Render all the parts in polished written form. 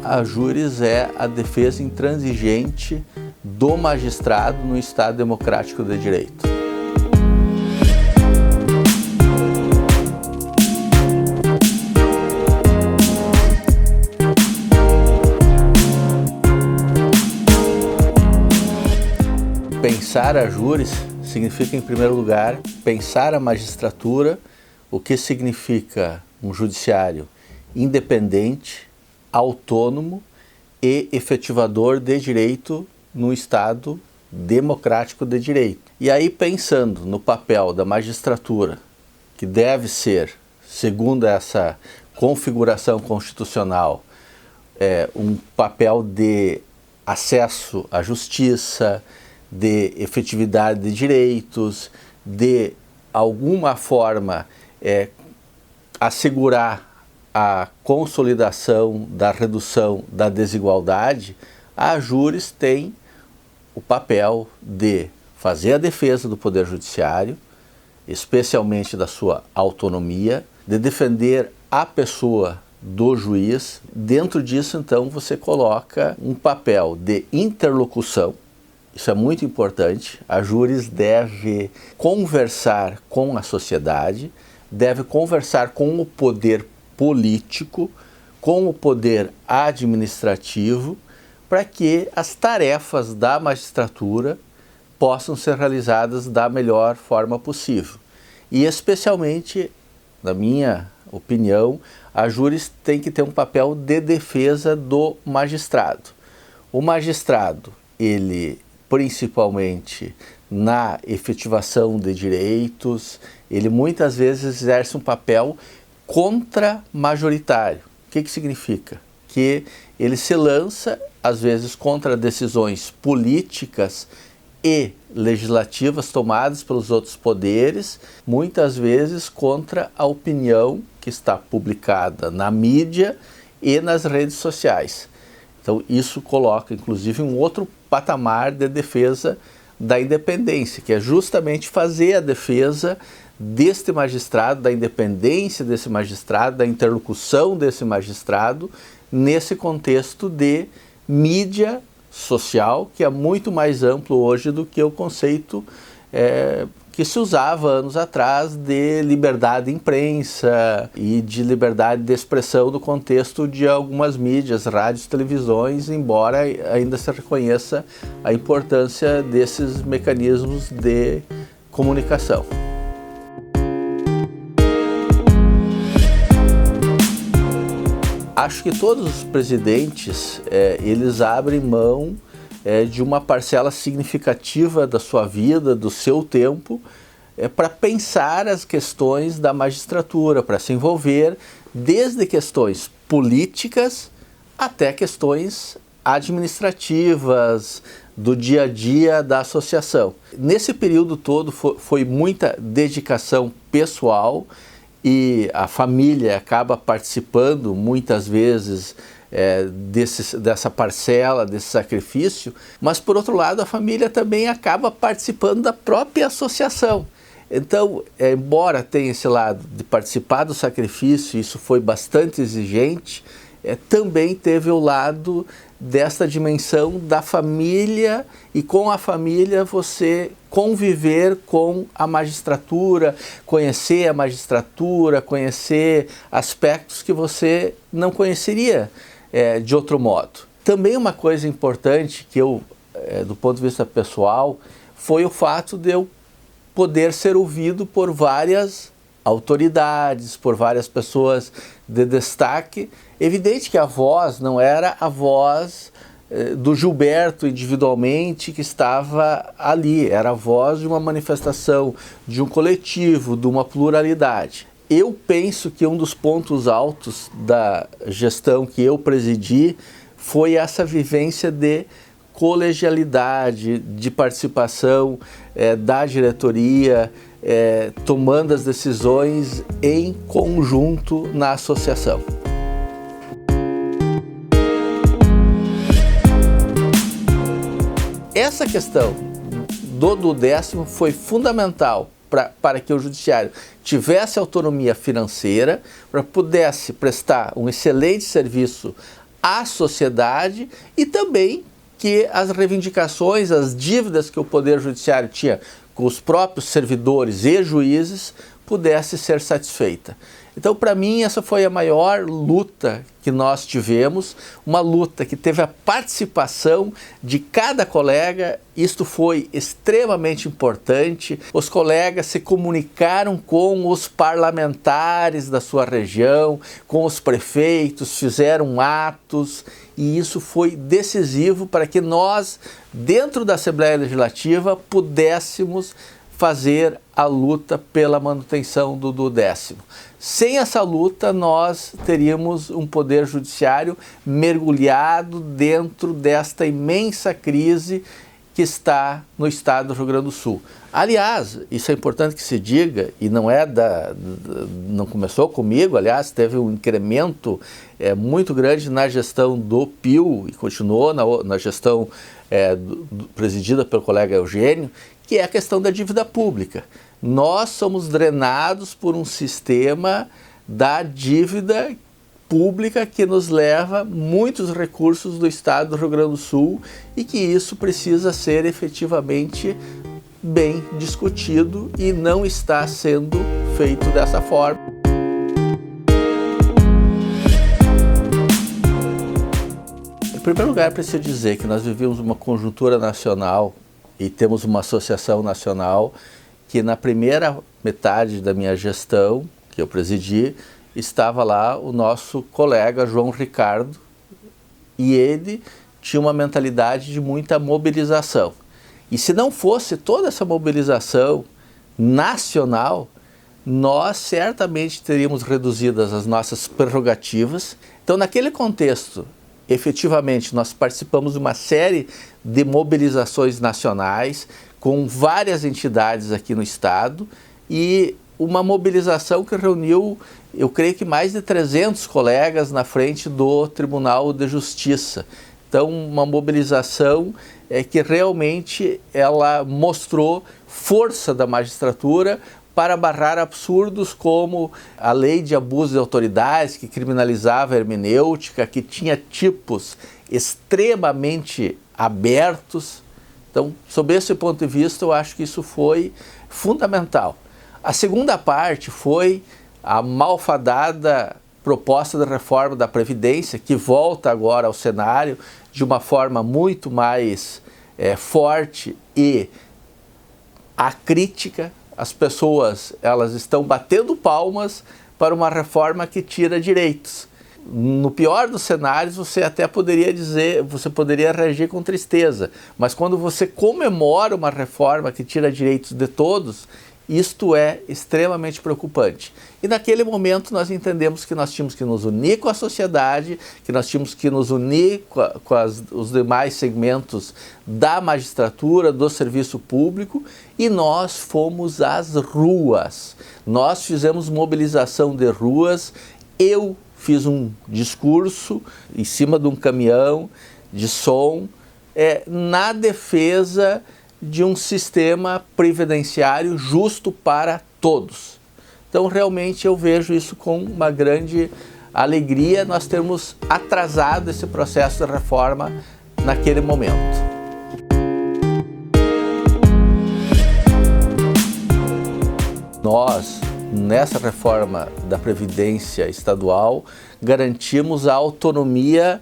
a júris é a defesa intransigente do magistrado no Estado democrático de direito. Pensar a júris significa, em primeiro lugar, pensar a magistratura, o que significa um judiciário independente, autônomo e efetivador de direito no Estado democrático de direito. E aí, pensando no papel da magistratura, que deve ser, segundo essa configuração constitucional, um papel de acesso à justiça, de efetividade de direitos, de alguma forma assegurar a consolidação da redução da desigualdade, a júris tem o papel de fazer a defesa do Poder Judiciário, especialmente da sua autonomia, de defender a pessoa do juiz. Dentro disso, então, você coloca um papel de interlocução. Isso é muito importante. A júris deve conversar com a sociedade, deve conversar com o poder político, com o poder administrativo, para que as tarefas da magistratura possam ser realizadas da melhor forma possível. E especialmente, na minha opinião, a júris tem que ter um papel de defesa do magistrado. O magistrado, ele principalmente na efetivação de direitos, ele muitas vezes exerce um papel contra-majoritário. O que significa? Que ele se lança, às vezes, contra decisões políticas e legislativas tomadas pelos outros poderes, muitas vezes contra a opinião que está publicada na mídia e nas redes sociais. Então, isso coloca, inclusive, um outro patamar de defesa da independência, que é justamente fazer a defesa deste magistrado, da independência desse magistrado, da interlocução desse magistrado, nesse contexto de mídia social, que é muito mais amplo hoje do que o conceito que se usava anos atrás de liberdade de imprensa e de liberdade de expressão no contexto de algumas mídias, rádios, televisões, embora ainda se reconheça a importância desses mecanismos de comunicação. Acho que todos os presidentes, eles abrem mão de uma parcela significativa da sua vida, do seu tempo, para pensar as questões da magistratura, para se envolver desde questões políticas até questões administrativas, do dia a dia da associação. Nesse período todo foi muita dedicação pessoal e a família acaba participando muitas vezes dessa parcela, desse sacrifício, mas por outro lado a família também acaba participando da própria associação. Então, embora tenha esse lado de participar do sacrifício, isso foi bastante exigente, também teve o lado desta dimensão da família, e com a família você conviver com a magistratura, conhecer a magistratura, conhecer aspectos que você não conheceria de outro modo. Também uma coisa importante que eu, do ponto de vista pessoal, foi o fato de eu poder ser ouvido por várias autoridades, por várias pessoas de destaque. Evidente que a voz não era a voz do Gilberto individualmente que estava ali, era a voz de uma manifestação, de um coletivo, de uma pluralidade. Eu penso que um dos pontos altos da gestão que eu presidi foi essa vivência de colegialidade, de participação da diretoria, tomando as decisões em conjunto na associação. Essa questão do duodécimo foi fundamental para que o judiciário tivesse autonomia financeira, para pudesse prestar um excelente serviço à sociedade e também que as reivindicações, as dívidas que o Poder Judiciário tinha com os próprios servidores e juízes pudesse ser satisfeita. Então, para mim, essa foi a maior luta que nós tivemos, uma luta que teve a participação de cada colega. Isto foi extremamente importante. Os colegas se comunicaram com os parlamentares da sua região, com os prefeitos, fizeram atos, e isso foi decisivo para que nós, dentro da Assembleia Legislativa, pudéssemos fazer a luta pela manutenção do duodécimo. Sem essa luta, nós teríamos um poder judiciário mergulhado dentro desta imensa crise que está no estado do Rio Grande do Sul. Aliás, isso é importante que se diga, e não começou comigo, aliás, teve um incremento muito grande na gestão do PIO e continuou na gestão presidida pelo colega Eugênio, que é a questão da dívida pública. Nós somos drenados por um sistema da dívida pública que nos leva muitos recursos do estado do Rio Grande do Sul e que isso precisa ser efetivamente bem discutido e não está sendo feito dessa forma. Em primeiro lugar, preciso dizer que nós vivemos uma conjuntura nacional e temos uma associação nacional que na primeira metade da minha gestão, que eu presidi, estava lá o nosso colega João Ricardo, e ele tinha uma mentalidade de muita mobilização. E se não fosse toda essa mobilização nacional, nós certamente teríamos reduzidas as nossas prerrogativas. Então, naquele contexto, efetivamente, nós participamos de uma série de mobilizações nacionais com várias entidades aqui no estado e uma mobilização que reuniu, eu creio que mais de 300 colegas na frente do Tribunal de Justiça. Então, uma mobilização que realmente ela mostrou força da magistratura para barrar absurdos como a lei de abuso de autoridades, que criminalizava a hermenêutica, que tinha tipos extremamente abertos. Então, sob esse ponto de vista, eu acho que isso foi fundamental. A segunda parte foi a malfadada proposta de reforma da Previdência, que volta agora ao cenário de uma forma muito mais forte e acrítica. As pessoas elas estão batendo palmas para uma reforma que tira direitos. No pior dos cenários, você até poderia dizer, você poderia reagir com tristeza, mas quando você comemora uma reforma que tira direitos de todos, isto é extremamente preocupante. E naquele momento nós entendemos que nós tínhamos que nos unir com a sociedade, que nós tínhamos que nos unir com os demais segmentos da magistratura, do serviço público, e nós fomos às ruas. Nós fizemos mobilização de ruas. Eu fiz um discurso em cima de um caminhão de som na defesa de um sistema previdenciário justo para todos. Então, realmente, eu vejo isso com uma grande alegria, nós termos atrasado esse processo de reforma naquele momento. Nós, nessa reforma da Previdência Estadual, garantimos a autonomia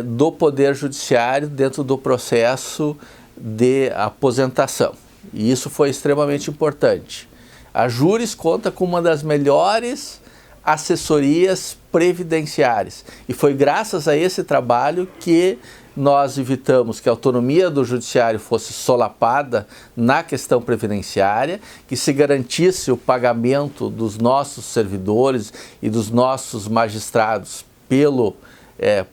do Poder Judiciário dentro do processo de aposentação. E isso foi extremamente importante. A Júris conta com uma das melhores assessorias previdenciárias. E foi graças a esse trabalho que nós evitamos que a autonomia do judiciário fosse solapada na questão previdenciária, que se garantisse o pagamento dos nossos servidores e dos nossos magistrados pelo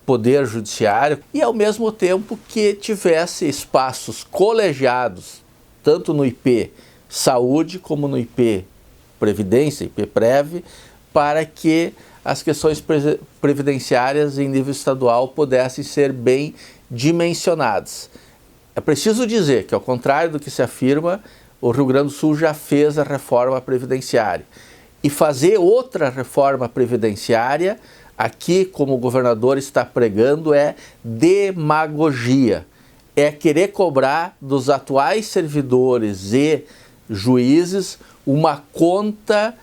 Poder Judiciário e, ao mesmo tempo, que tivesse espaços colegiados, tanto no IP Saúde como no IP Previdência, IP Prev, para que as questões previdenciárias em nível estadual pudessem ser bem dimensionadas. É preciso dizer que, ao contrário do que se afirma, o Rio Grande do Sul já fez a reforma previdenciária. E fazer outra reforma previdenciária aqui, como o governador está pregando, é demagogia. É querer cobrar dos atuais servidores e juízes uma conta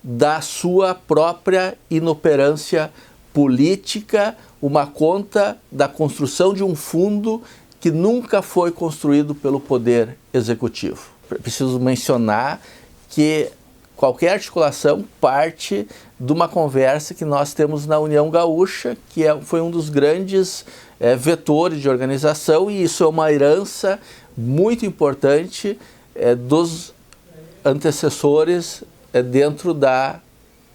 da sua própria inoperância política, uma conta da construção de um fundo que nunca foi construído pelo Poder Executivo. Preciso mencionar que qualquer articulação parte de uma conversa que nós temos na União Gaúcha, que foi um dos grandes vetores de organização, e isso é uma herança muito importante dos antecessores dentro da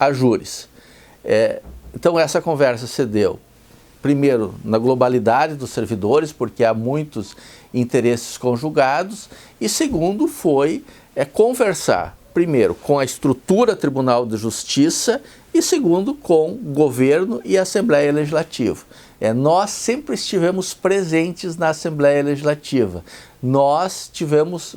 Ajures. Então essa conversa se deu, primeiro, na globalidade dos servidores, porque há muitos interesses conjugados, e segundo foi conversar, primeiro, com a estrutura Tribunal de Justiça e segundo, com o governo e a Assembleia Legislativa. Nós sempre estivemos presentes na Assembleia Legislativa. Nós tivemos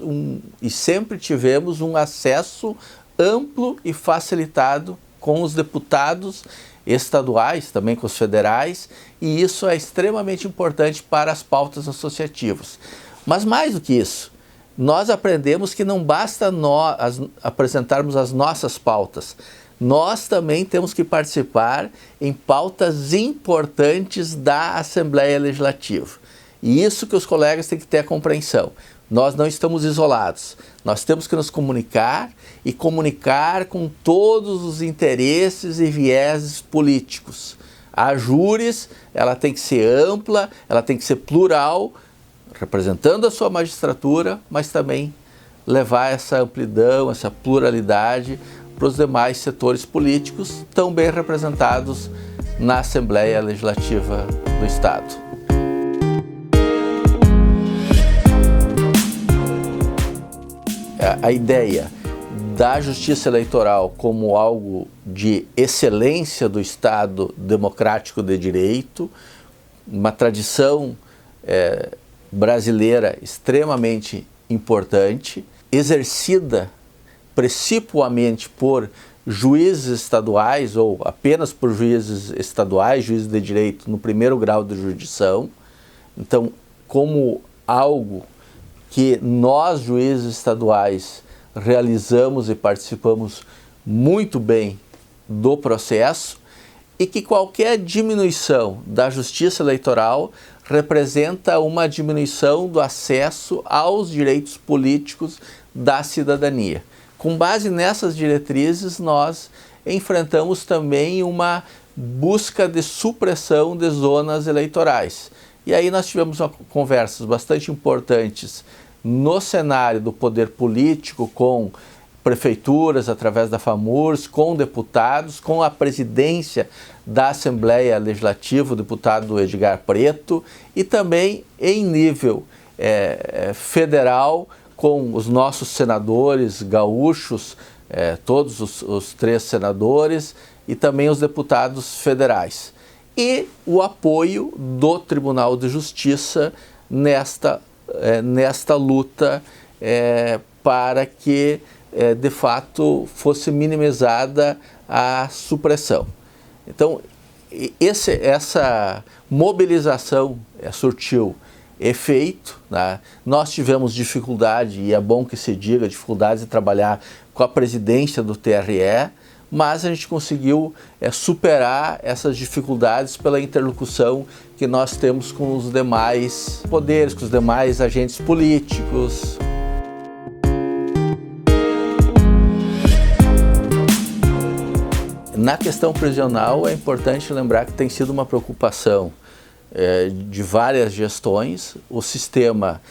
e sempre tivemos um acesso amplo e facilitado com os deputados estaduais, também com os federais, e isso é extremamente importante para as pautas associativas. Mas mais do que isso, nós aprendemos que não basta nós apresentarmos as nossas pautas, nós também temos que participar em pautas importantes da Assembleia Legislativa. E isso que os colegas têm que ter a compreensão. Nós não estamos isolados, nós temos que nos comunicar e comunicar com todos os interesses e vieses políticos. A Ajures, ela tem que ser ampla, ela tem que ser plural, representando a sua magistratura, mas também levar essa amplidão, essa pluralidade para os demais setores políticos tão bem representados na Assembleia Legislativa do Estado. A ideia da justiça eleitoral como algo de excelência do Estado democrático de direito, uma tradição brasileira extremamente importante, exercida precipuamente por juízes estaduais ou apenas por juízes estaduais, juízes de direito no primeiro grau de jurisdição. Então, como algo que nós, juízes estaduais, realizamos e participamos muito bem do processo, e que qualquer diminuição da justiça eleitoral representa uma diminuição do acesso aos direitos políticos da cidadania. Com base nessas diretrizes, nós enfrentamos também uma busca de supressão de zonas eleitorais. E aí nós tivemos conversas bastante importantes no cenário do poder político, com prefeituras através da FAMURS, com deputados, com a presidência da Assembleia Legislativa, o deputado Edgar Preto, e também em nível federal, com os nossos senadores gaúchos, todos os 3 senadores, e também os deputados federais. E o apoio do Tribunal de Justiça nesta luta para que, de fato, fosse minimizada a supressão. Então, essa mobilização surtiu efeito, né? Nós tivemos dificuldade, e é bom que se diga, dificuldade de trabalhar com a presidência do TRE, mas a gente conseguiu superar essas dificuldades pela interlocução que nós temos com os demais poderes, com os demais agentes políticos. Na questão prisional, é importante lembrar que tem sido uma preocupação de várias gestões. O sistema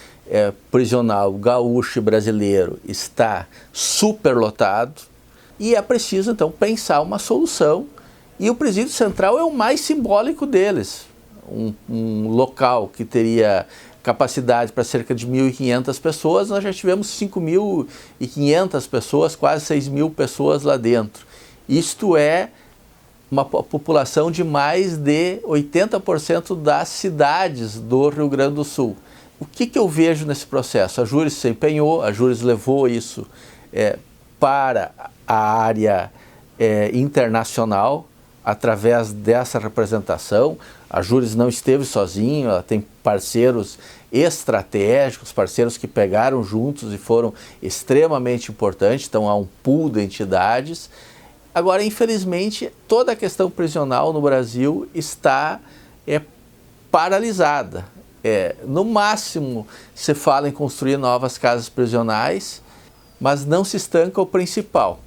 prisional gaúcho e brasileiro está superlotado e é preciso, então, pensar uma solução. E o Presídio Central é o mais simbólico deles. Um local que teria capacidade para cerca de 1.500 pessoas, nós já tivemos 5.500 pessoas, quase 6.000 pessoas lá dentro. Isto é uma população de mais de 80% das cidades do Rio Grande do Sul. O que eu vejo nesse processo? A Ajures se empenhou, a Ajures levou isso para a área internacional. através dessa representação. A Júris não esteve sozinha, ela tem parceiros estratégicos, parceiros que pegaram juntos e foram extremamente importantes, então há um pool de entidades. Agora, infelizmente, toda a questão prisional no Brasil está paralisada. No máximo, se fala em construir novas casas prisionais, mas não se estanca o principal,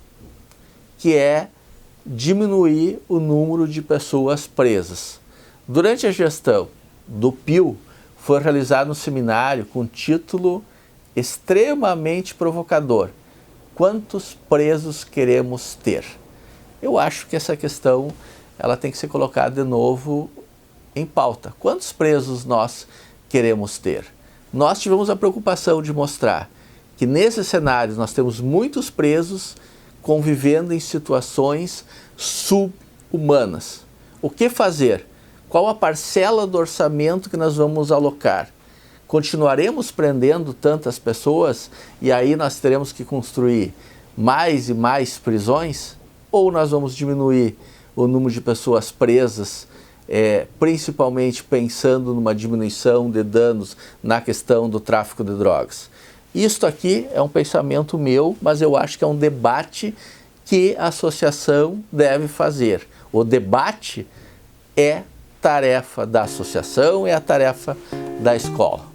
que é diminuir o número de pessoas presas. Durante a gestão do PIL, foi realizado um seminário com título extremamente provocador: quantos presos queremos ter? Eu acho que essa questão ela tem que ser colocada de novo em pauta. Quantos presos nós queremos ter? Nós tivemos a preocupação de mostrar que nesse cenário nós temos muitos presos convivendo em situações subhumanas. O que fazer? Qual a parcela do orçamento que nós vamos alocar? Continuaremos prendendo tantas pessoas e aí nós teremos que construir mais e mais prisões? Ou nós vamos diminuir o número de pessoas presas, principalmente pensando numa diminuição de danos na questão do tráfico de drogas? Isto aqui é um pensamento meu, mas eu acho que é um debate que a associação deve fazer. O debate é tarefa da associação, é a tarefa da escola.